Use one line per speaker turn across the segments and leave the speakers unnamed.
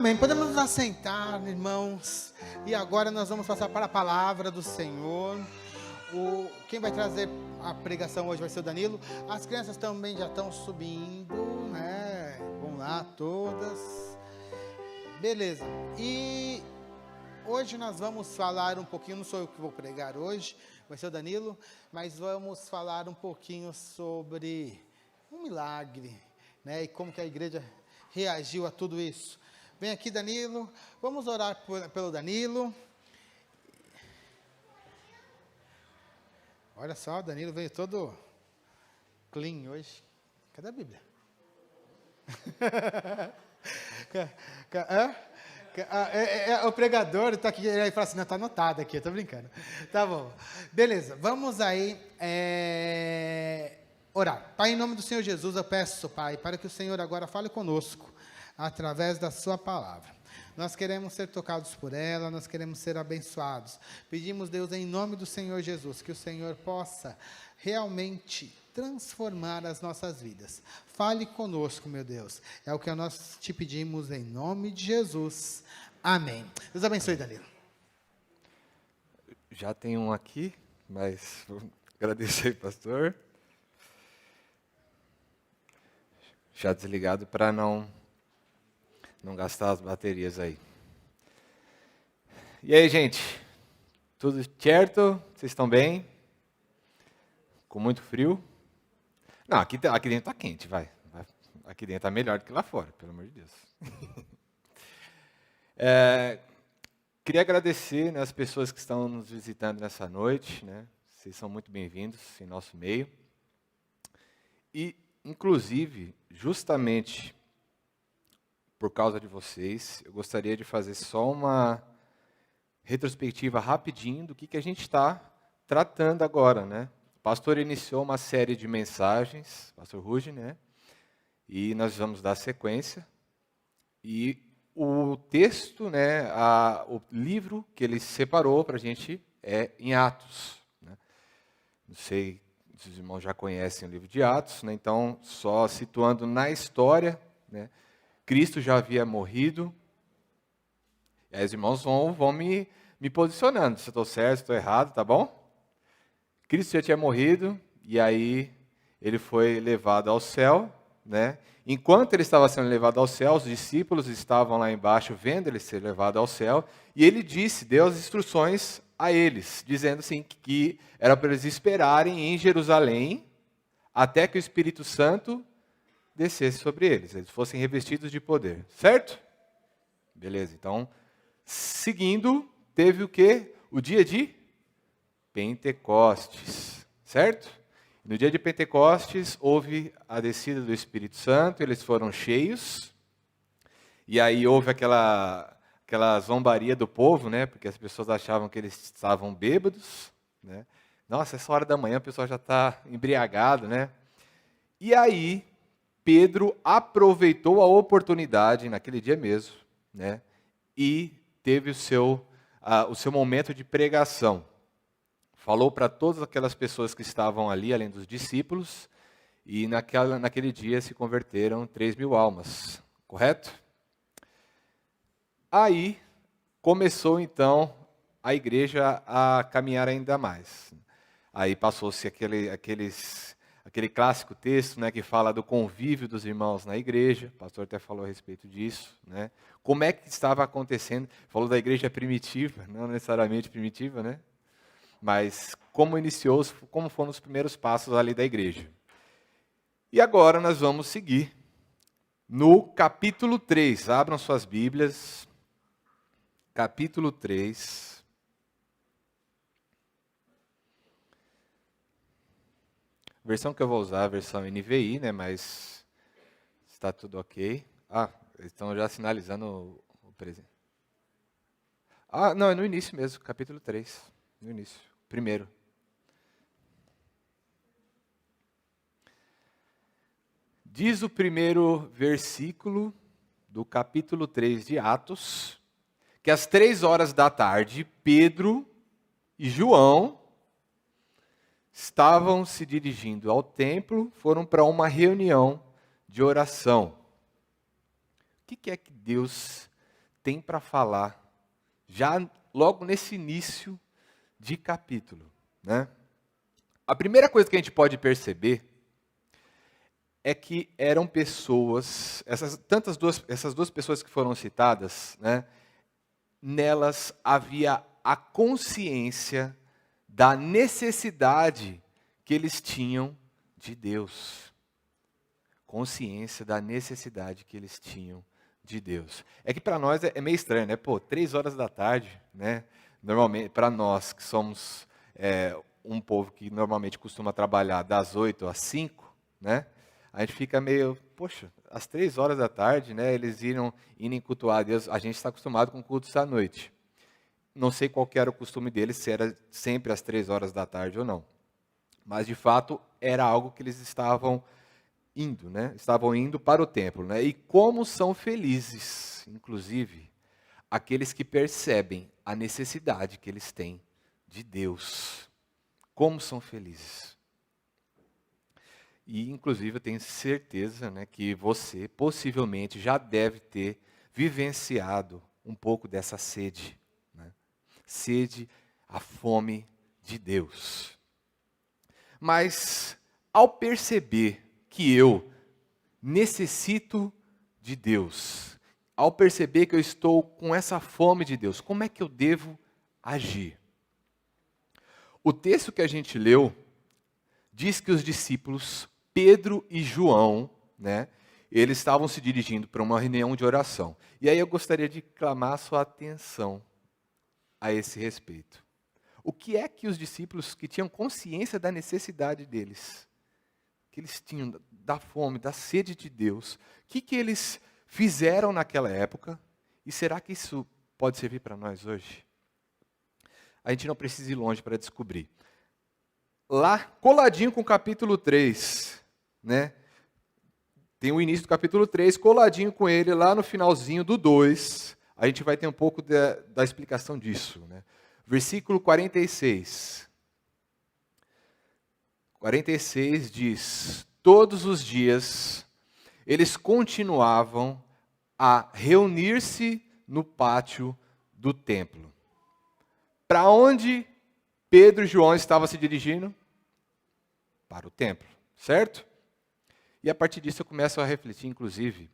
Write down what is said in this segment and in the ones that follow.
Amém. Podemos nos assentar, irmãos. E agora nós vamos passar para a palavra do Senhor. Quem vai trazer a pregação hoje vai ser o Danilo. As crianças também já estão subindo, né? Vamos lá, todas. Beleza. E hoje nós vamos falar um pouquinho, não sou eu que vou pregar hoje, vai ser o Danilo, mas vamos falar um pouquinho sobre um milagre, né? E como que a igreja reagiu a tudo isso. Vem aqui, Danilo. Vamos orar pelo Danilo. Olha só, o Danilo veio todo clean hoje. Cadê a Bíblia? O pregador está aqui, ele fala assim, não, está anotado aqui, eu estou brincando. Tá bom. Beleza, vamos aí orar. Pai, em nome do Senhor Jesus, eu peço, Pai, para que o Senhor agora fale conosco, através da sua palavra. Nós queremos ser tocados por ela, nós queremos ser abençoados. Pedimos, Deus, em nome do Senhor Jesus, que o Senhor possa realmente transformar as nossas vidas. Fale conosco, meu Deus. É o que nós te pedimos em nome de Jesus. Amém. Deus abençoe, Danilo.
Já tem um aqui, mas vou agradecer, pastor. Já desligado para não gastar as baterias aí. E aí, gente? Tudo certo? Vocês estão bem? Com muito frio? Não, aqui dentro está quente, vai. Aqui dentro está melhor do que lá fora, pelo amor de Deus. Queria agradecer, né, as pessoas que estão nos visitando nessa noite, né? Vocês são muito bem-vindos em nosso meio. E, inclusive, justamente por causa de vocês, eu gostaria de fazer só uma retrospectiva rapidinho do que a gente está tratando agora, né? O pastor iniciou uma série de mensagens, pastor Ruge, né? E nós vamos dar sequência. E o texto, né, o livro que ele separou para a gente é em Atos, né? Não sei se os irmãos já conhecem o livro de Atos, né? Então, só situando na história, né? Cristo já havia morrido. E aí os irmãos vão me posicionando, se eu estou certo, se estou errado, tá bom? Cristo já tinha morrido, e aí ele foi levado ao céu, né? Enquanto ele estava sendo levado ao céu, os discípulos estavam lá embaixo vendo ele ser levado ao céu, e ele deu as instruções a eles, dizendo assim, que era para eles esperarem em Jerusalém, até que o Espírito Santo descesse sobre eles fossem revestidos de poder, certo? Beleza, então, seguindo, teve o quê? O dia de Pentecostes, certo? No dia de Pentecostes, houve a descida do Espírito Santo, eles foram cheios, e aí houve aquela zombaria do povo, né? Porque as pessoas achavam que eles estavam bêbados, né? Nossa, essa hora da manhã o pessoal já está embriagado, né? E aí, Pedro aproveitou a oportunidade, naquele dia mesmo, né? E teve o seu momento de pregação. Falou para todas aquelas pessoas que estavam ali, além dos discípulos, e naquele dia se converteram 3.000 almas, correto? Aí começou então a igreja a caminhar ainda mais. Aí passou-se aquele clássico texto, né, que fala do convívio dos irmãos na igreja. O pastor até falou a respeito disso, né? Como é que estava acontecendo? Falou da igreja primitiva, não necessariamente primitiva, né? Mas como foram os primeiros passos ali da igreja. E agora nós vamos seguir no capítulo 3. Abram suas Bíblias. Capítulo 3. A versão que eu vou usar é a versão NVI, né? Mas está tudo ok. Eles estão já sinalizando o presente. Não, é no início mesmo, capítulo 3. No início, primeiro. Diz o primeiro versículo do capítulo 3 de Atos, que às 3 horas da tarde, Pedro e João estavam se dirigindo ao templo, foram para uma reunião de oração. O que é que Deus tem para falar, já logo nesse início de capítulo, né? A primeira coisa que a gente pode perceber é que eram pessoas, essas duas pessoas que foram citadas, né? Nelas havia a consciência da necessidade que eles tinham de Deus. Consciência da necessidade que eles tinham de Deus. É que para nós é meio estranho, né? 3 horas da tarde, né? Normalmente, para nós que somos um povo que normalmente costuma trabalhar das 8 às 5, né? A gente fica meio, poxa, às 3 horas da tarde, né? Eles indo cultuar a Deus. A gente está acostumado com cultos à noite. Não sei qual que era o costume deles, se era sempre às 3 horas da tarde ou não. Mas, de fato, era algo que eles estavam indo, né? Estavam indo para o templo, né? E como são felizes, inclusive, aqueles que percebem a necessidade que eles têm de Deus. Como são felizes. E, inclusive, eu tenho certeza, né, que você possivelmente já deve ter vivenciado um pouco dessa sede. Né? Sede, a fome de Deus. Mas, ao perceber que eu necessito de Deus, ao perceber que eu estou com essa fome de Deus, como é que eu devo agir? O texto que a gente leu diz que os discípulos Pedro e João, né, eles estavam se dirigindo para uma reunião de oração. E aí eu gostaria de clamar a sua atenção a esse respeito. O que é que os discípulos que tinham consciência da necessidade deles, que eles tinham da fome, da sede de Deus, o que eles fizeram naquela época? E será que isso pode servir para nós hoje? A gente não precisa ir longe para descobrir. Lá, coladinho com o capítulo 3, né? Tem o início do capítulo 3, coladinho com ele, lá no finalzinho do 2, a gente vai ter um pouco da explicação disso, né? Versículo 46. 46 diz: todos os dias eles continuavam a reunir-se no pátio do templo. Para onde Pedro e João estavam se dirigindo? Para o templo, certo? E a partir disso eu começo a refletir, inclusive,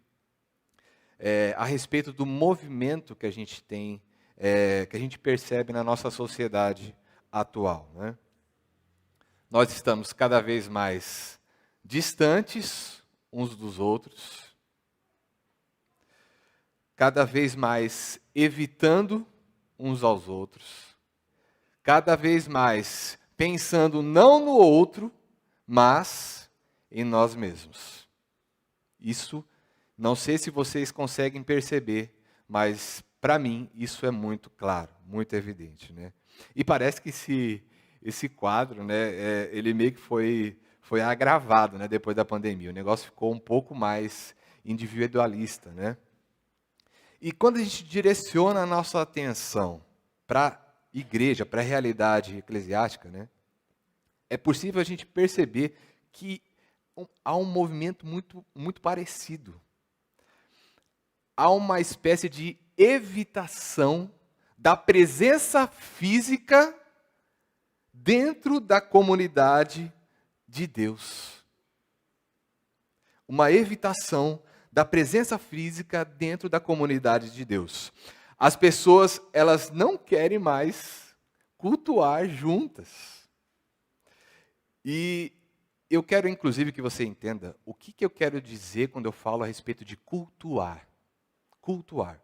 a respeito do movimento que a gente tem, que a gente percebe na nossa sociedade atual, né? Nós estamos cada vez mais distantes uns dos outros, cada vez mais evitando uns aos outros, cada vez mais pensando não no outro, mas em nós mesmos. Isso, não sei se vocês conseguem perceber, mas para mim isso é muito claro, muito evidente, né? E parece que esse quadro, né, ele meio que foi agravado, né, depois da pandemia. O negócio ficou um pouco mais individualista, né? E quando a gente direciona a nossa atenção para a igreja, para a realidade eclesiástica, né, é possível a gente perceber que há um movimento muito parecido. Há uma espécie de evitação da presença física dentro da comunidade de Deus. Uma evitação da presença física dentro da comunidade de Deus. As pessoas, elas não querem mais cultuar juntas. E eu quero, inclusive, que você entenda o que eu quero dizer quando eu falo a respeito de cultuar. Cultuar.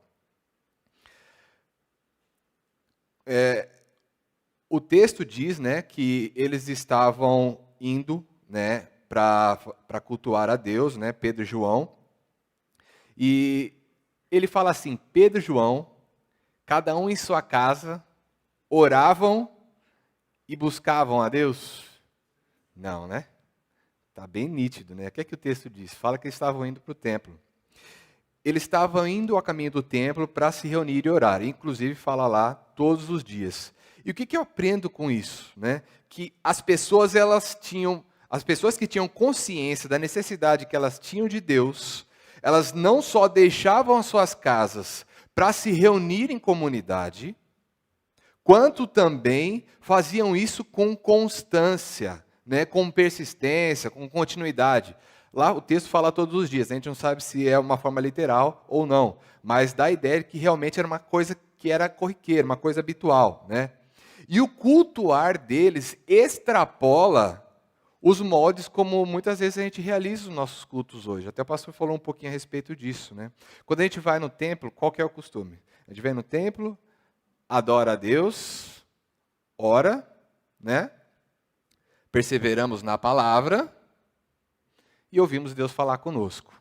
O texto diz, né, que eles estavam indo, né, para cultuar a Deus, né, Pedro e João. E ele fala assim: Pedro e João, cada um em sua casa, oravam e buscavam a Deus? Não, né? Está bem nítido, né? O que é que o texto diz? Fala que eles estavam indo para o templo. Eles estavam indo ao caminho do templo para se reunir e orar. Inclusive fala lá todos os dias. E o que eu aprendo com isso, né? Que as pessoas que tinham consciência da necessidade que elas tinham de Deus, elas não só deixavam as suas casas para se reunir em comunidade, quanto também faziam isso com constância, né, com persistência, com continuidade. Lá o texto fala todos os dias, a gente não sabe se é uma forma literal ou não, mas dá a ideia de que realmente era uma coisa que era corriqueira, uma coisa habitual, né? E o cultuar deles extrapola os moldes como muitas vezes a gente realiza os nossos cultos hoje. Até o pastor falou um pouquinho a respeito disso, né? Quando a gente vai no templo, qual que é o costume? A gente vem no templo, adora a Deus, ora, né? Perseveramos na palavra e ouvimos Deus falar conosco.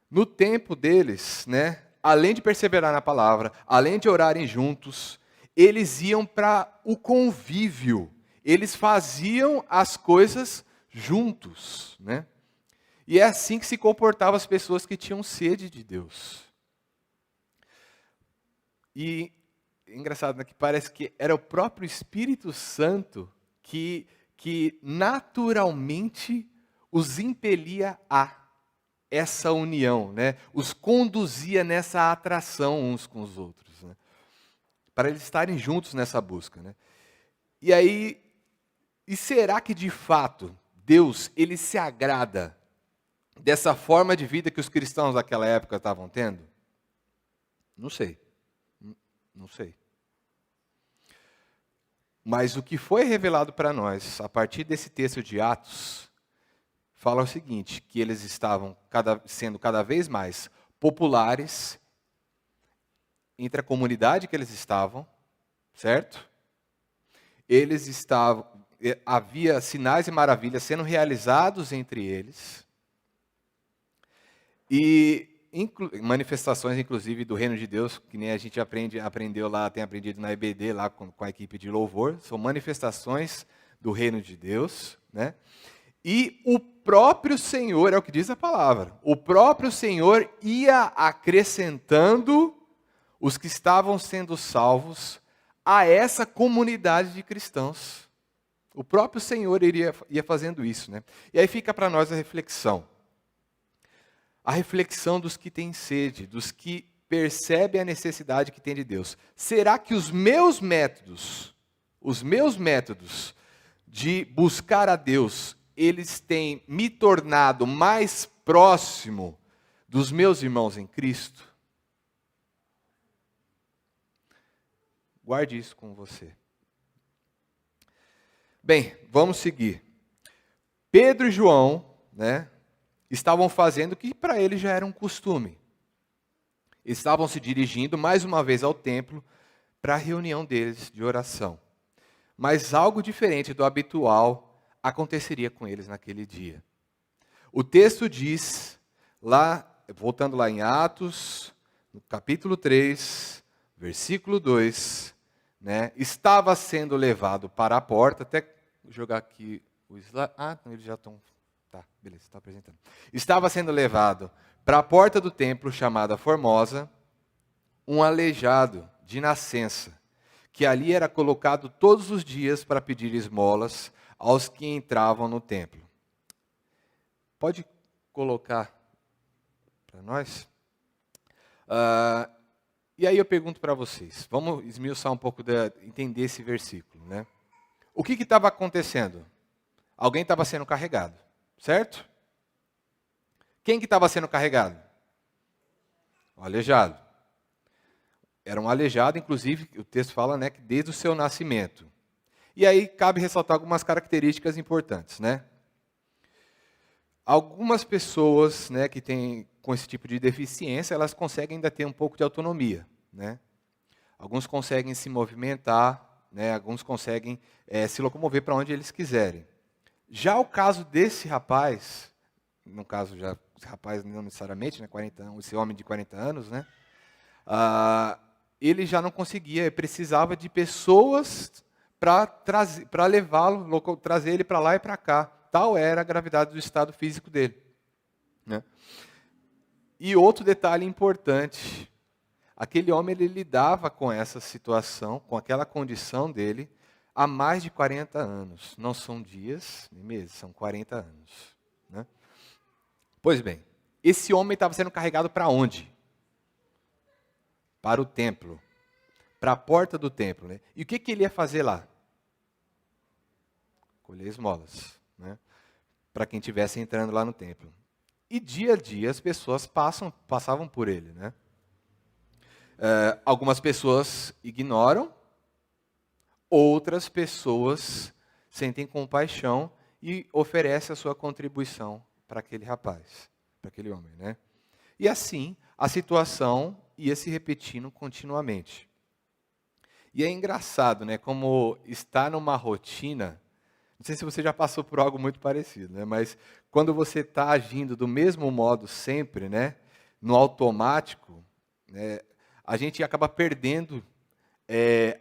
No tempo deles, né, além de perseverar na palavra, além de orarem juntos, eles iam para o convívio, eles faziam as coisas juntos, né? E é assim que se comportavam as pessoas que tinham sede de Deus. E é engraçado, né, que parece que era o próprio Espírito Santo que naturalmente os impelia a essa união, né? Os conduzia nessa atração uns com os outros, né? Para eles estarem juntos nessa busca, né? E aí, e será que de fato Deus ele se agrada dessa forma de vida que os cristãos daquela época estavam tendo? Não sei. Não sei. Mas o que foi revelado para nós, a partir desse texto de Atos, fala o seguinte, que eles estavam sendo cada vez mais populares entre a comunidade que eles estavam, certo? Havia sinais e maravilhas sendo realizados entre eles, e manifestações, inclusive, do reino de Deus, que nem a gente aprendeu lá, tem aprendido na EBD, lá com a equipe de louvor, são manifestações do reino de Deus, né? E o próprio Senhor, é o que diz a palavra, o próprio Senhor ia acrescentando os que estavam sendo salvos a essa comunidade de cristãos. O próprio Senhor ia fazendo isso, né? E aí fica para nós a reflexão. A reflexão dos que têm sede, dos que percebem a necessidade que tem de Deus. Será que os meus métodos de buscar a Deus, eles têm me tornado mais próximo dos meus irmãos em Cristo? Guarde isso com você. Bem, vamos seguir. Pedro e João, né, estavam fazendo o que para eles já era um costume. Estavam se dirigindo mais uma vez ao templo para a reunião deles de oração. Mas algo diferente do habitual aconteceria com eles naquele dia. O texto diz, voltando lá em Atos, no capítulo 3, versículo 2, né, estava sendo levado para a porta, até jogar aqui o slide. Eles já estão. Tá, beleza, está apresentando. Estava sendo levado para a porta do templo chamada Formosa, um aleijado de nascença, que ali era colocado todos os dias para pedir esmolas aos que entravam no templo. Pode colocar para nós? E aí eu pergunto para vocês, vamos esmiuçar um pouco, entender esse versículo, né? O que estava acontecendo? Alguém estava sendo carregado, certo? Quem que estava sendo carregado? O aleijado. Era um aleijado, inclusive, o texto fala, né, que desde o seu nascimento. E aí cabe ressaltar algumas características importantes, né? Algumas pessoas, né, que têm com esse tipo de deficiência, elas conseguem ainda ter um pouco de autonomia, né? Alguns conseguem se movimentar, né? Alguns conseguem se locomover para onde eles quiserem. Já o caso desse rapaz, no caso já esse rapaz não necessariamente, né, 40 anos, esse homem de 40 anos, né? Ele já não conseguia, precisava de pessoas para levá-lo, trazer ele para lá e para cá. Tal era a gravidade do estado físico dele, né? E outro detalhe importante, aquele homem ele lidava com essa situação, com aquela condição dele, há mais de 40 anos. Não são dias nem meses, são 40 anos, né? Pois bem, esse homem estava sendo carregado para onde? para o templo, para a porta do templo. Né? E o que ele ia fazer lá? Colher esmolas, né? Para quem estivesse entrando lá no templo. E dia a dia as pessoas passavam por ele. Né? Algumas pessoas ignoram, outras pessoas sentem compaixão e oferecem a sua contribuição para aquele rapaz, para aquele homem. Né? E assim, a situação ia se repetindo continuamente. E é engraçado, né, como está numa rotina, não sei se você já passou por algo muito parecido, né, mas quando você está agindo do mesmo modo sempre, né, no automático, né, a gente acaba perdendo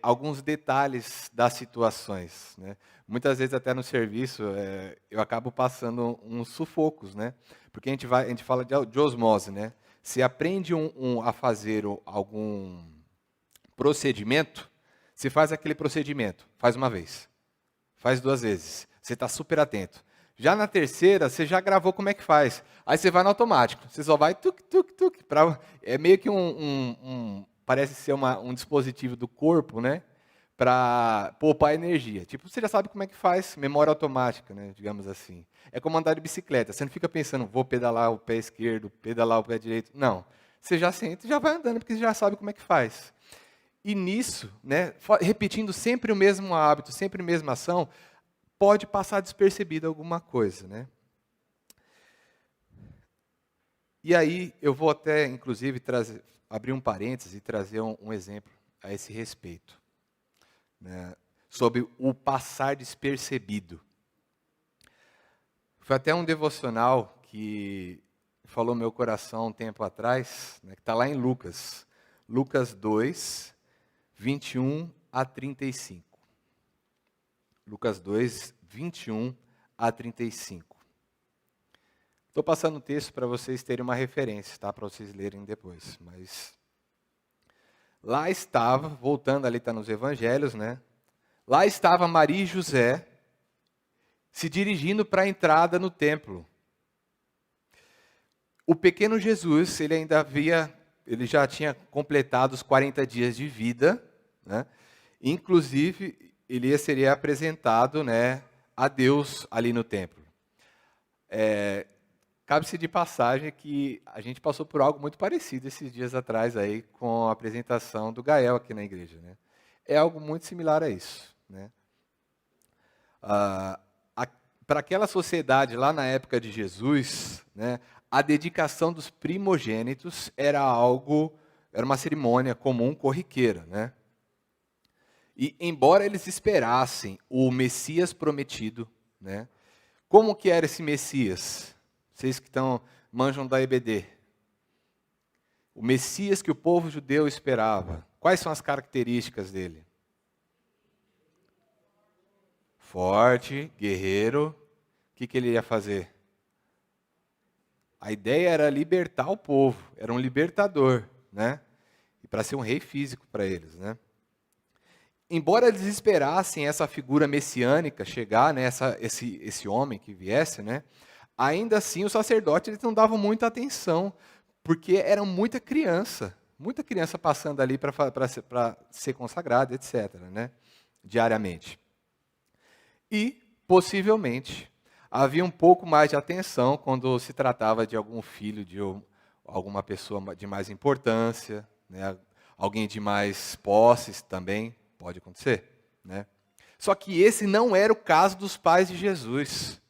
alguns detalhes das situações. Né. Muitas vezes até no serviço eu acabo passando uns sufocos, né, porque a gente fala de osmose, né. Se aprende a fazer algum procedimento, você faz aquele procedimento, faz uma vez, faz 2 vezes, você está super atento. Já na terceira, você já gravou como é que faz. Aí você vai no automático, você só vai tuk, tuk, tuk. É meio que parece ser um dispositivo do corpo, né? Para poupar energia. Tipo, você já sabe como é que faz, memória automática, né? Digamos assim. É como andar de bicicleta, você não fica pensando, vou pedalar o pé esquerdo, pedalar o pé direito. Não, você já senta e já vai andando, porque você já sabe como é que faz. E nisso, né, repetindo sempre o mesmo hábito, sempre a mesma ação, pode passar despercebido alguma coisa. Né? E aí eu vou até, inclusive, abrir um parênteses e trazer um exemplo a esse respeito. Né, sobre o passar despercebido. Foi até um devocional que falou meu coração um tempo atrás, né, que está lá em Lucas. Lucas 2, 21 a 35. Lucas 2, 21 a 35. Estou passando o texto para vocês terem uma referência, tá? Para vocês lerem depois. Mas lá estava, voltando ali, está nos evangelhos, né? Lá estava Maria e José se dirigindo para a entrada no templo. O pequeno Jesus, ele já tinha completado os 40 dias de vida, né? Inclusive, ele seria apresentado, né, a Deus ali no templo. Cabe-se de passagem que a gente passou por algo muito parecido esses dias atrás aí com a apresentação do Gael aqui na igreja. Né? É algo muito similar a isso. Né? Para aquela sociedade lá na época de Jesus, né, a dedicação dos primogênitos era uma cerimônia comum, corriqueira. Né? E embora eles esperassem o Messias prometido, né, como que era esse Messias? Vocês que manjam da EBD. O Messias que o povo judeu esperava. Quais são as características dele? Forte, guerreiro. O que ele ia fazer? A ideia era libertar o povo. Era um libertador, né? E para ser um rei físico para eles, né? Embora eles esperassem essa figura messiânica chegar, né? Esse homem que viesse, né? Ainda assim, os sacerdotes eles não davam muita atenção, porque era muita criança passando ali para ser consagrada, etc., né, diariamente. E, possivelmente, havia um pouco mais de atenção quando se tratava de algum filho de alguma pessoa de mais importância, né, alguém de mais posses também, pode acontecer. Né? Só que esse não era o caso dos pais de Jesus.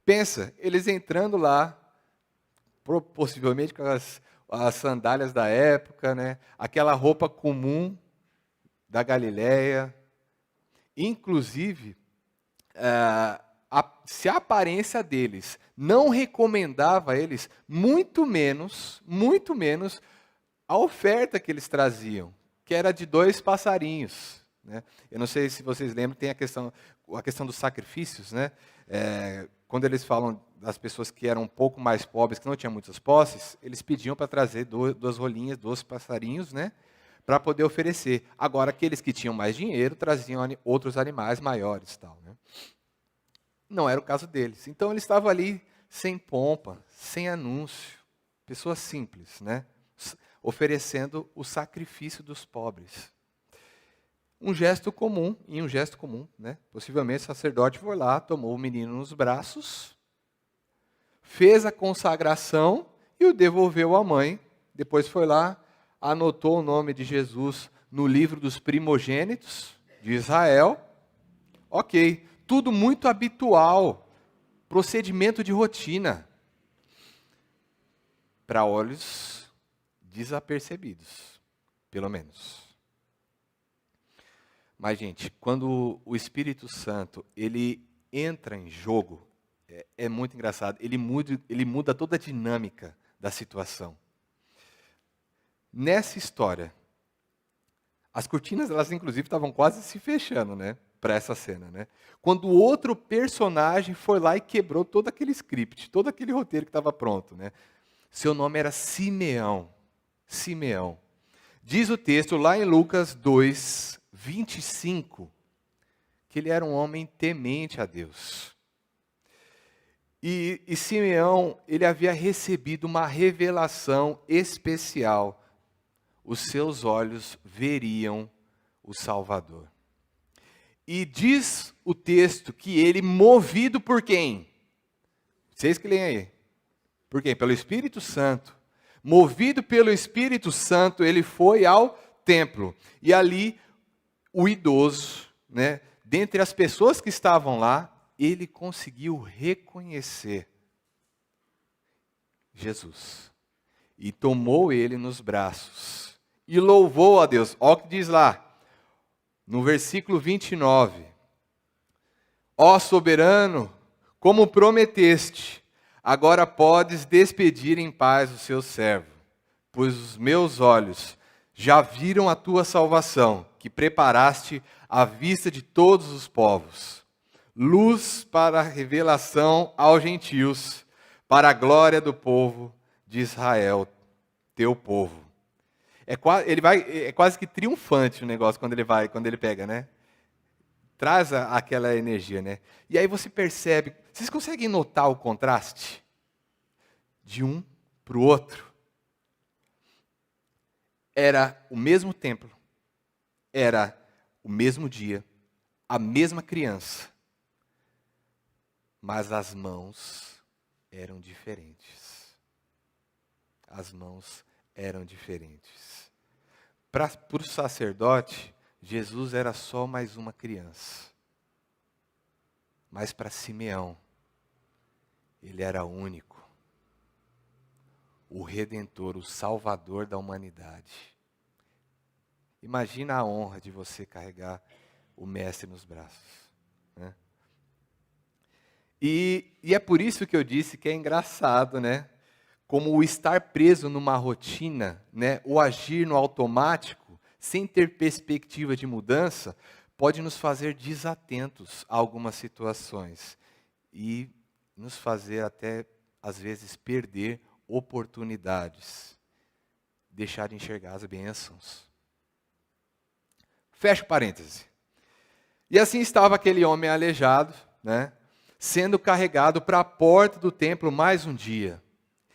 Pensa, eles entrando lá, possivelmente com as sandálias da época, né? Aquela roupa comum da Galileia. Inclusive, se a aparência deles não recomendava a eles, muito menos a oferta que eles traziam, que era de 2 passarinhos. Né? Eu não sei se vocês lembram, tem a questão dos sacrifícios, né? Quando eles falam das pessoas que eram um pouco mais pobres, que não tinham muitas posses, eles pediam para trazer 2 rolinhas, 2 passarinhos, né, para poder oferecer. Agora, aqueles que tinham mais dinheiro traziam outros animais maiores. Tal, né? Não era o caso deles. Então, eles estavam ali sem pompa, sem anúncio. Pessoas simples. Né? oferecendo o sacrifício dos pobres. Um gesto comum, né? Possivelmente o sacerdote foi lá, tomou o menino nos braços, fez a consagração e o devolveu à mãe. Depois foi lá, anotou o nome de Jesus no livro dos primogênitos de Israel. Ok, tudo muito habitual, procedimento de rotina, para olhos desapercebidos, pelo menos. Mas, gente, quando o Espírito Santo ele entra em jogo, é muito engraçado. Ele muda toda a dinâmica da situação. Nessa história, as cortinas, elas inclusive estavam quase se fechando, né, para essa cena, né? Quando o outro personagem foi lá e quebrou todo aquele script, todo aquele roteiro que estava pronto, né? Seu nome era Simeão. Simeão. Diz o texto lá em Lucas 2, 25, que ele era um homem temente a Deus. E Simeão, ele havia recebido uma revelação especial. Os seus olhos veriam o Salvador. E diz o texto que ele, movido por quem? Vocês que leem aí. Por quem? Pelo Espírito Santo. Movido pelo Espírito Santo, ele foi ao templo. E ali, o idoso, né, dentre as pessoas que estavam lá, ele conseguiu reconhecer Jesus. E tomou ele nos braços. E louvou a Deus. Olha o que diz lá, no versículo 29. Ó soberano, como prometeste, agora podes despedir em paz o seu servo, pois os meus olhos já viram a tua salvação, que preparaste à vista de todos os povos, luz para a revelação aos gentios, para a glória do povo de Israel, teu povo. É quase que triunfante o negócio quando ele pega, né? Traz aquela energia, né? E aí você percebe, vocês conseguem notar o contraste de um para o outro? Era o mesmo templo, era o mesmo dia, a mesma criança, mas as mãos eram diferentes. As mãos eram diferentes. Para o sacerdote, Jesus era só mais uma criança. Mas para Simeão, ele era único. O Redentor, o Salvador da humanidade. Imagina a honra de você carregar o Mestre nos braços, né? E é por isso que eu disse que é engraçado, né? Como o estar preso numa rotina, né? O agir no automático, sem ter perspectiva de mudança, pode nos fazer desatentos a algumas situações e nos fazer até, às vezes, perder oportunidades, deixar de enxergar as bênçãos. Fecha parêntese. E assim estava aquele homem aleijado, né, sendo carregado para a porta do templo mais um dia.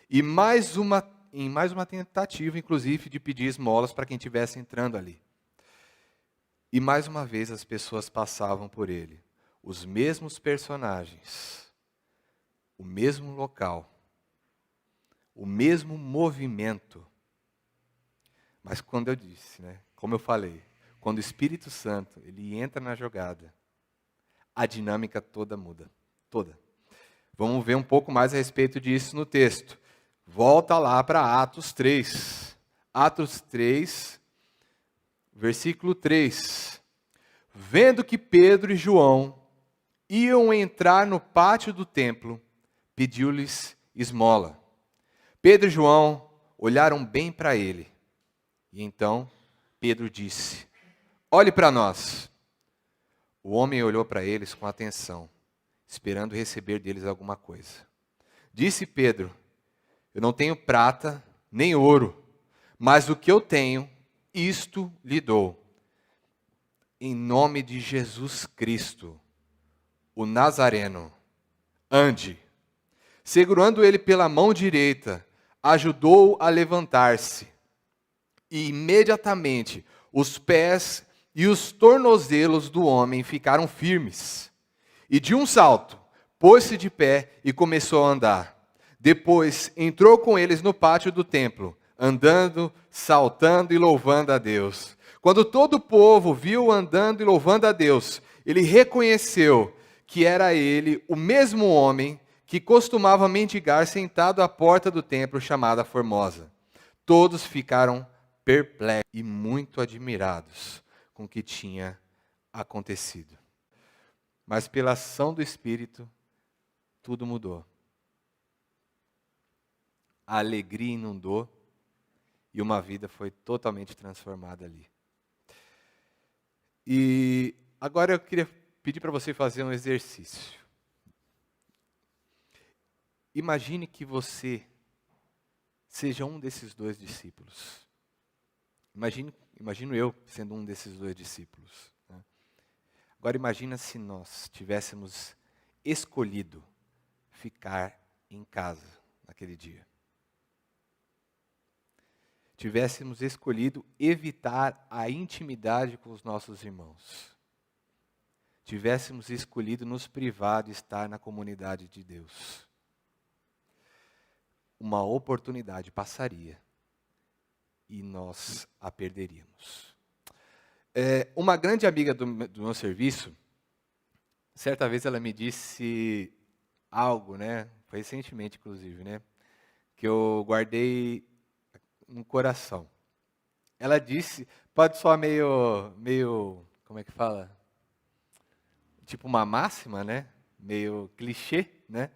E em mais uma tentativa, inclusive, de pedir esmolas para quem estivesse entrando ali. E mais uma vez as pessoas passavam por ele. Os mesmos personagens, o mesmo local, o mesmo movimento. Mas quando eu disse, né, como eu falei, quando o Espírito Santo ele entra na jogada, a dinâmica toda muda. Toda. Vamos ver um pouco mais a respeito disso no texto. Volta lá para Atos 3. Atos 3, versículo 3. Vendo que Pedro e João iam entrar no pátio do templo, pediu-lhes esmola. Pedro e João olharam bem para ele. E então Pedro disse: olhe para nós. O homem olhou para eles com atenção, esperando receber deles alguma coisa. Disse Pedro: eu não tenho prata nem ouro, mas o que eu tenho, isto lhe dou. Em nome de Jesus Cristo, o Nazareno, ande. Segurando ele pela mão direita, ajudou-o a levantar-se. E imediatamente os pés e os tornozelos do homem ficaram firmes. E de um salto, pôs-se de pé e começou a andar. Depois entrou com eles no pátio do templo, andando, saltando e louvando a Deus. Quando todo o povo viu andando e louvando a Deus, ele reconheceu que era ele o mesmo homem que costumava mendigar sentado à porta do templo chamada Formosa. Todos ficaram perplexos e muito admirados com o que tinha acontecido. Mas pela ação do Espírito, tudo mudou. A alegria inundou e uma vida foi totalmente transformada ali. E agora eu queria pedir para você fazer um exercício. Imagine que você seja um desses dois discípulos. Imagino eu sendo um desses dois discípulos. Né? Agora imagina se nós tivéssemos escolhido ficar em casa naquele dia. Tivéssemos escolhido evitar a intimidade com os nossos irmãos. Tivéssemos escolhido nos privar de estar na comunidade de Deus. Uma oportunidade passaria e nós a perderíamos. Uma grande amiga do meu serviço, certa vez ela me disse algo, né? Foi recentemente, inclusive, né? Que eu guardei no coração. Ela disse, pode soar meio, como é que fala? Tipo uma máxima, né? Meio clichê, né?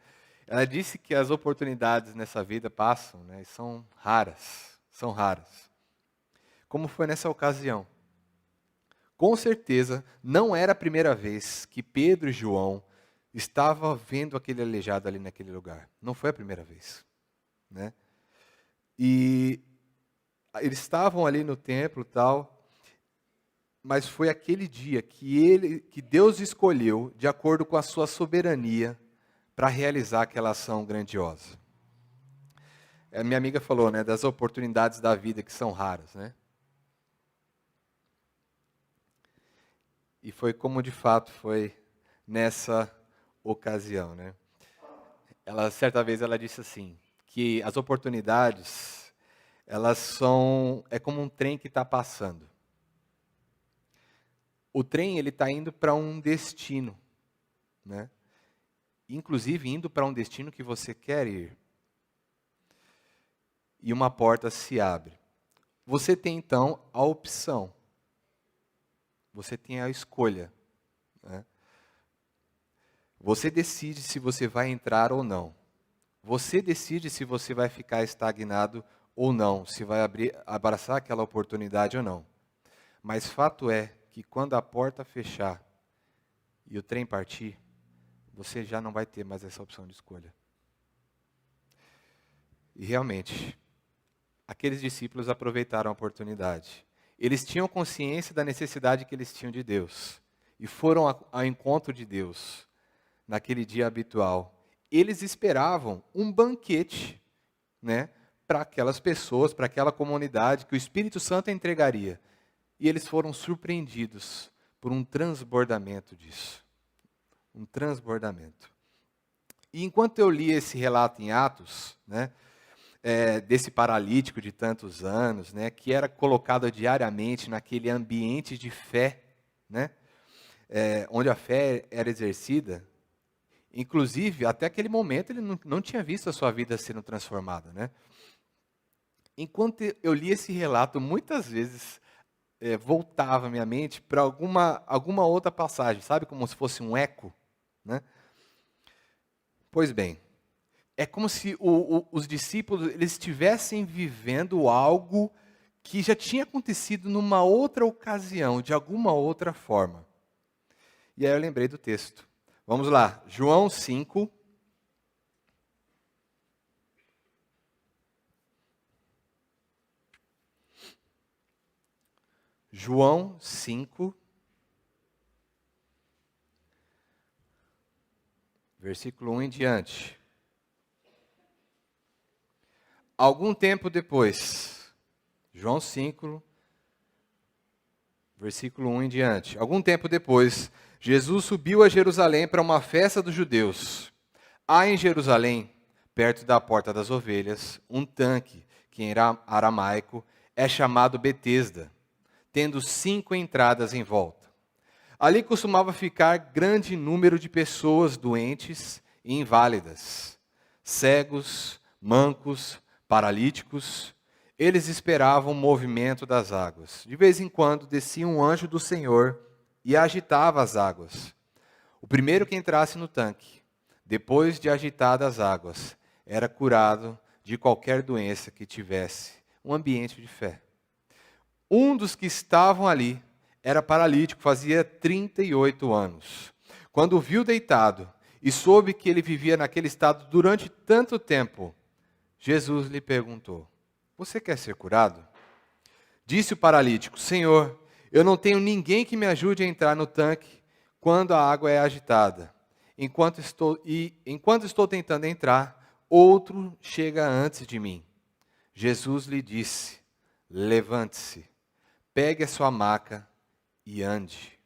Ela disse que as oportunidades nessa vida passam, né? E são raras, são raras. Como foi nessa ocasião? Com certeza, não era a primeira vez que Pedro e João estavam vendo aquele aleijado ali naquele lugar. Não foi a primeira vez, né? E eles estavam ali no templo e tal, mas foi aquele dia que Deus escolheu, de acordo com a sua soberania, para realizar aquela ação grandiosa. A minha amiga falou, né, das oportunidades da vida que são raras, né? E foi como de fato foi nessa ocasião, né? Certa vez ela disse assim, que as oportunidades, é como um trem que está passando. O trem ele está indo para um destino, né? Inclusive indo para um destino que você quer ir. E uma porta se abre. Você tem então a opção. Você tem a escolha. Né? Você decide se você vai entrar ou não. Você decide se você vai ficar estagnado ou não, se vai abraçar aquela oportunidade ou não. Mas fato é que quando a porta fechar e o trem partir, você já não vai ter mais essa opção de escolha. E realmente, aqueles discípulos aproveitaram a oportunidade. Eles tinham consciência da necessidade que eles tinham de Deus. E foram ao encontro de Deus naquele dia habitual. Eles esperavam um banquete, né, para aquelas pessoas, para aquela comunidade que o Espírito Santo entregaria. E eles foram surpreendidos por um transbordamento disso. Um transbordamento. E enquanto eu li esse relato em Atos, né, desse paralítico de tantos anos, né, que era colocado diariamente naquele ambiente de fé, né, onde a fé era exercida, inclusive, até aquele momento ele não tinha visto a sua vida sendo transformada. Né? Enquanto eu li esse relato, muitas vezes voltava a minha mente para alguma outra passagem, sabe, como se fosse um eco. Né? Pois bem, é como se os discípulos eles estivessem vivendo algo que já tinha acontecido numa outra ocasião, de alguma outra forma. E aí eu lembrei do texto. Vamos lá, João 5. João 5. Versículo 1 em diante. Algum tempo depois, João 5, versículo 1 em diante. Algum tempo depois, Jesus subiu a Jerusalém para uma festa dos judeus. Há em Jerusalém, perto da Porta das Ovelhas, um tanque, que em aramaico é chamado Betesda, tendo 5 entradas em volta. Ali costumava ficar grande número de pessoas doentes e inválidas, cegos, mancos, paralíticos. Eles esperavam o movimento das águas. De vez em quando descia um anjo do Senhor e agitava as águas. O primeiro que entrasse no tanque, depois de agitadas as águas, era curado de qualquer doença que tivesse. Um ambiente de fé. Um dos que estavam ali era paralítico, fazia 38 anos. Quando o viu deitado e soube que ele vivia naquele estado durante tanto tempo, Jesus lhe perguntou: você quer ser curado? Disse o paralítico: Senhor, eu não tenho ninguém que me ajude a entrar no tanque quando a água é agitada. Enquanto estou tentando entrar, outro chega antes de mim. Jesus lhe disse: levante-se, pegue a sua maca e ande.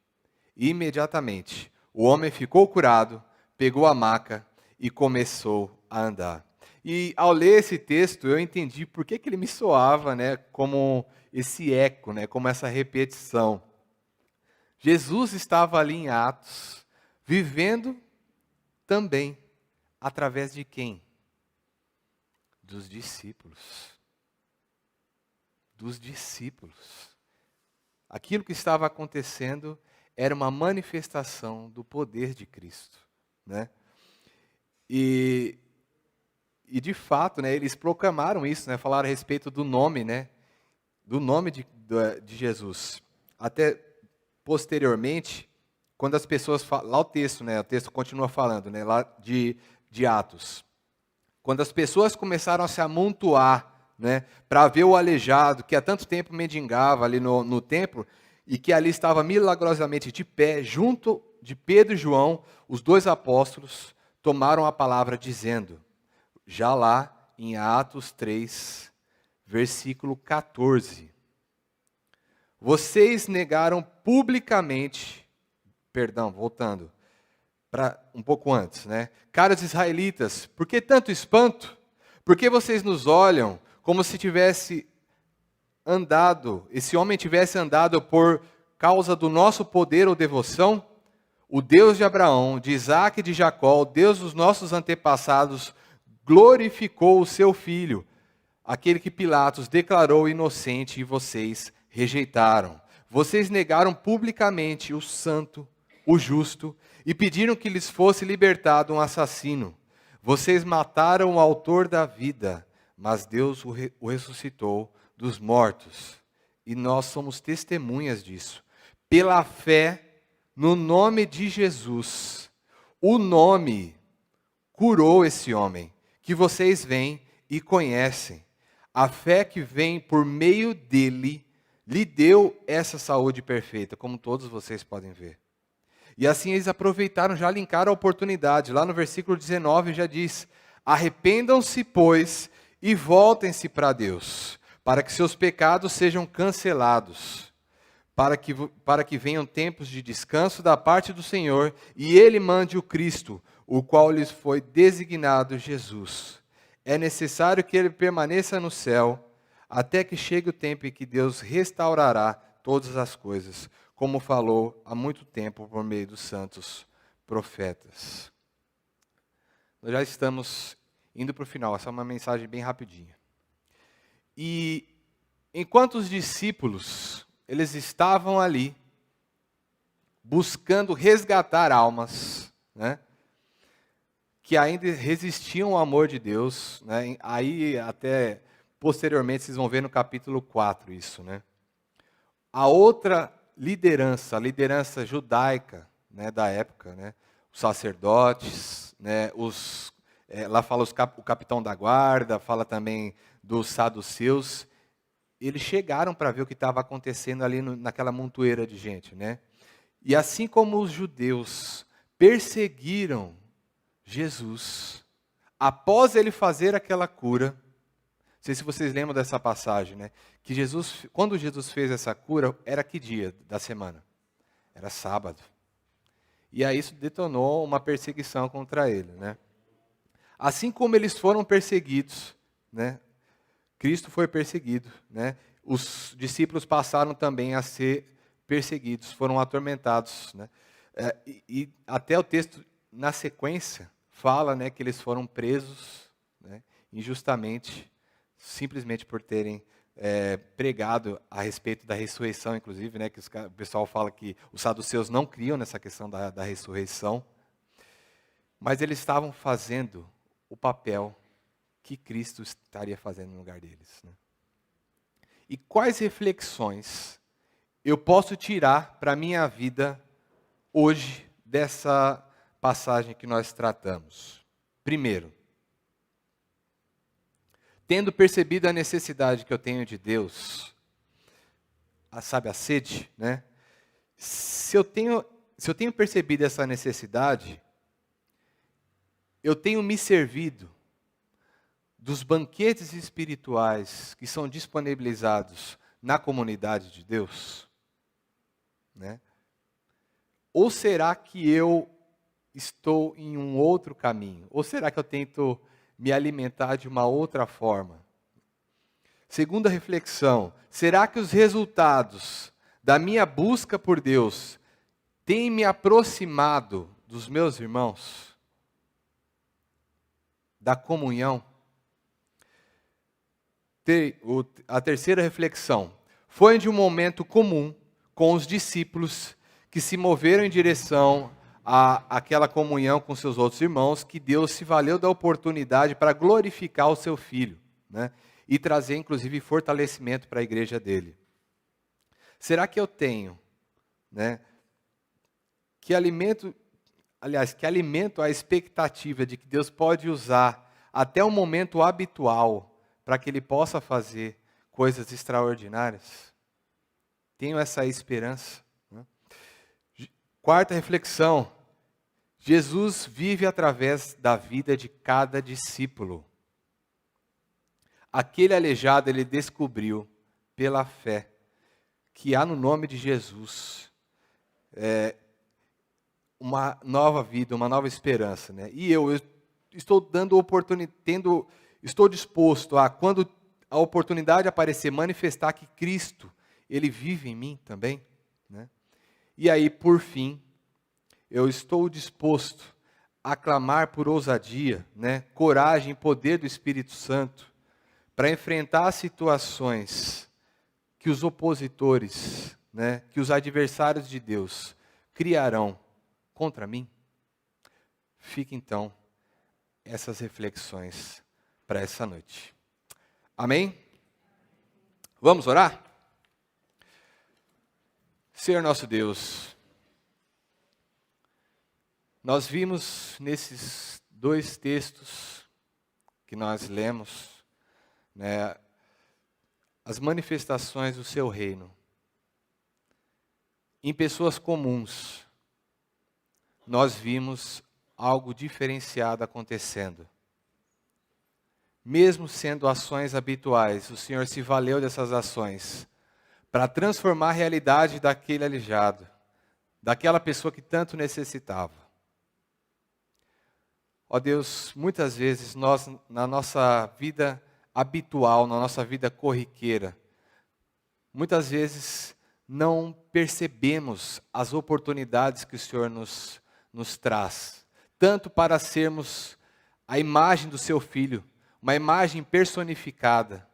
Imediatamente, o homem ficou curado, pegou a maca e começou a andar. E ao ler esse texto, eu entendi por que ele me soava, como esse eco, como essa repetição. Jesus estava ali em Atos, vivendo também através de quem? Dos discípulos. Dos discípulos. Aquilo que estava acontecendo era uma manifestação do poder de Cristo, E de fato, eles proclamaram isso, falaram a respeito do nome, do nome de Jesus. Até posteriormente, quando as pessoas falam, lá o texto continua falando, lá de Atos. Quando as pessoas começaram a se amontoar, para ver o aleijado, que há tanto tempo mendigava ali no templo, e que ali estava milagrosamente de pé, junto de Pedro e João, os 2 apóstolos tomaram a palavra dizendo, já lá em Atos 3, versículo 14. Vocês negaram publicamente, voltando para um pouco antes, Caros israelitas, por que tanto espanto? Por que vocês nos olham como se esse homem tivesse andado por causa do nosso poder ou devoção? O Deus de Abraão, de Isaac e de Jacó, o Deus dos nossos antepassados, glorificou o seu filho, aquele que Pilatos declarou inocente e vocês rejeitaram. Vocês negaram publicamente o santo, o justo, e pediram que lhes fosse libertado um assassino. Vocês mataram o autor da vida, mas Deus o ressuscitou dos mortos. E nós somos testemunhas disso. Pela fé no nome de Jesus, o nome curou esse homem, que vocês veem e conhecem. A fé que vem por meio dele, lhe deu essa saúde perfeita, como todos vocês podem ver. E assim eles aproveitaram, já linkaram a oportunidade. Lá no versículo 19 já diz, arrependam-se, pois, e voltem-se para Deus, para que seus pecados sejam cancelados, para que venham tempos de descanso da parte do Senhor, e Ele mande o Cristo, o qual lhes foi designado Jesus. É necessário que Ele permaneça no céu, até que chegue o tempo em que Deus restaurará todas as coisas, como falou há muito tempo por meio dos santos profetas. Nós já estamos indo para o final, essa é uma mensagem bem rapidinha. E enquanto os discípulos, eles estavam ali, buscando resgatar almas, que ainda resistiam ao amor de Deus, aí até posteriormente vocês vão ver no capítulo 4 isso, A outra liderança, a liderança judaica, da época, os sacerdotes, lá fala o capitão da guarda, fala também dos saduceus, eles chegaram para ver o que estava acontecendo ali naquela montoeira de gente, E assim como os judeus perseguiram Jesus, após ele fazer aquela cura, sei se vocês lembram dessa passagem, né? Que quando Jesus fez essa cura, era que dia da semana? Era sábado. E aí isso detonou uma perseguição contra ele, né? Assim como eles foram perseguidos, né? Cristo foi perseguido, né? Os discípulos passaram também a ser perseguidos, foram atormentados, né? E até o texto, na sequência, fala, né, que eles foram presos, né, injustamente, simplesmente por terem pregado a respeito da ressurreição, inclusive, né, que o pessoal fala que os saduceus não criam nessa questão da ressurreição, mas eles estavam fazendo o papel que Cristo estaria fazendo no lugar deles, né? E quais reflexões eu posso tirar para a minha vida hoje dessa passagem que nós tratamos? Primeiro, tendo percebido a necessidade que eu tenho de Deus, a sede, né? Se eu tenho percebido essa necessidade, eu tenho me servido dos banquetes espirituais que são disponibilizados na comunidade de Deus, né? Ou será que eu estou em um outro caminho? Ou será que eu tento me alimentar de uma outra forma? Segunda reflexão, será que os resultados da minha busca por Deus têm me aproximado dos meus irmãos? Da comunhão? A terceira reflexão, foi de um momento comum com os discípulos que se moveram em direção àquela comunhão com seus outros irmãos, que Deus se valeu da oportunidade para glorificar o seu Filho, né? E trazer, inclusive, fortalecimento para a igreja dele. Será que eu tenho, né, que alimento a expectativa de que Deus pode usar até o momento habitual para que Ele possa fazer coisas extraordinárias? Tenho essa esperança, né? Quarta reflexão, Jesus vive através da vida de cada discípulo. Aquele aleijado, ele descobriu, pela fé, que há no nome de Jesus uma nova vida, uma nova esperança, né? E eu estou dando oportunidade, estou disposto a, quando a oportunidade aparecer, manifestar que Cristo, Ele vive em mim também, né? E aí, por fim, eu estou disposto a clamar por ousadia, né, coragem e poder do Espírito Santo para enfrentar situações que os opositores, né, que os adversários de Deus criarão contra mim. Fique então essas reflexões para essa noite. Amém? Vamos orar? Senhor nosso Deus, nós vimos nesses dois textos que nós lemos, né, as manifestações do seu reino em pessoas comuns. Nós vimos algo diferenciado acontecendo. Mesmo sendo ações habituais, o Senhor se valeu dessas ações para transformar a realidade daquele aleijado, daquela pessoa que tanto necessitava. Ó Deus, muitas vezes nós, na nossa vida habitual, na nossa vida corriqueira, muitas vezes não percebemos as oportunidades que o Senhor nos traz, tanto para sermos a imagem do seu Filho, uma imagem personificada,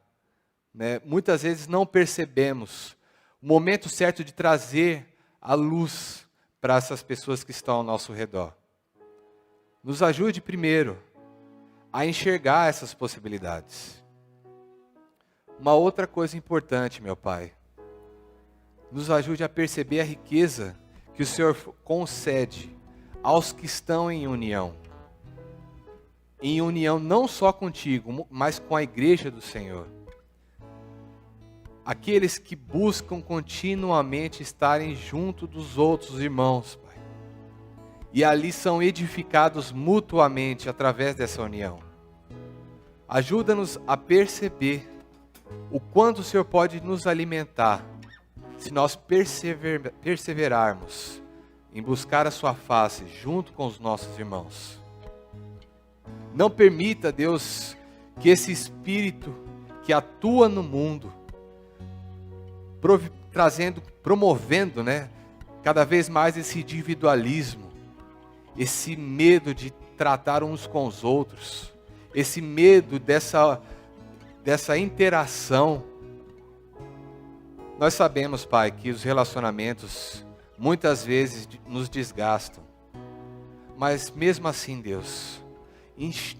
né? Muitas vezes não percebemos o momento certo de trazer a luz para essas pessoas que estão ao nosso redor. Nos ajude primeiro a enxergar essas possibilidades. Uma outra coisa importante, meu Pai, nos ajude a perceber a riqueza que o Senhor concede aos que estão em união não só contigo, mas com a igreja do Senhor. Aqueles que buscam continuamente estarem junto dos outros irmãos, Pai. E ali são edificados mutuamente através dessa união. Ajuda-nos a perceber o quanto o Senhor pode nos alimentar se nós perseverarmos em buscar a sua face junto com os nossos irmãos. Não permita, Deus, que esse espírito que atua no mundo, promovendo, cada vez mais esse individualismo, esse medo de tratar uns com os outros, esse medo dessa interação. Nós sabemos, Pai, que os relacionamentos muitas vezes nos desgastam, mas mesmo assim, Deus,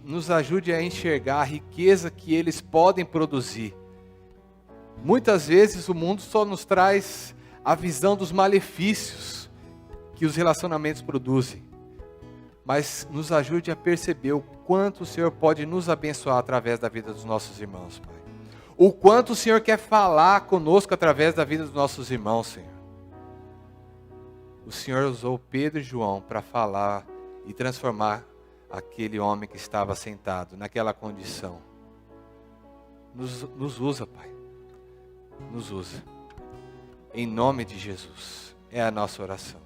nos ajude a enxergar a riqueza que eles podem produzir. Muitas vezes o mundo só nos traz a visão dos malefícios que os relacionamentos produzem, mas nos ajude a perceber o quanto o Senhor pode nos abençoar através da vida dos nossos irmãos, Pai. O quanto o Senhor quer falar conosco através da vida dos nossos irmãos, Senhor. O Senhor usou Pedro e João para falar e transformar aquele homem que estava sentado naquela condição. Nos usa, Pai. Nos usa. Em nome de Jesus. É a nossa oração.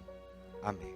Amém.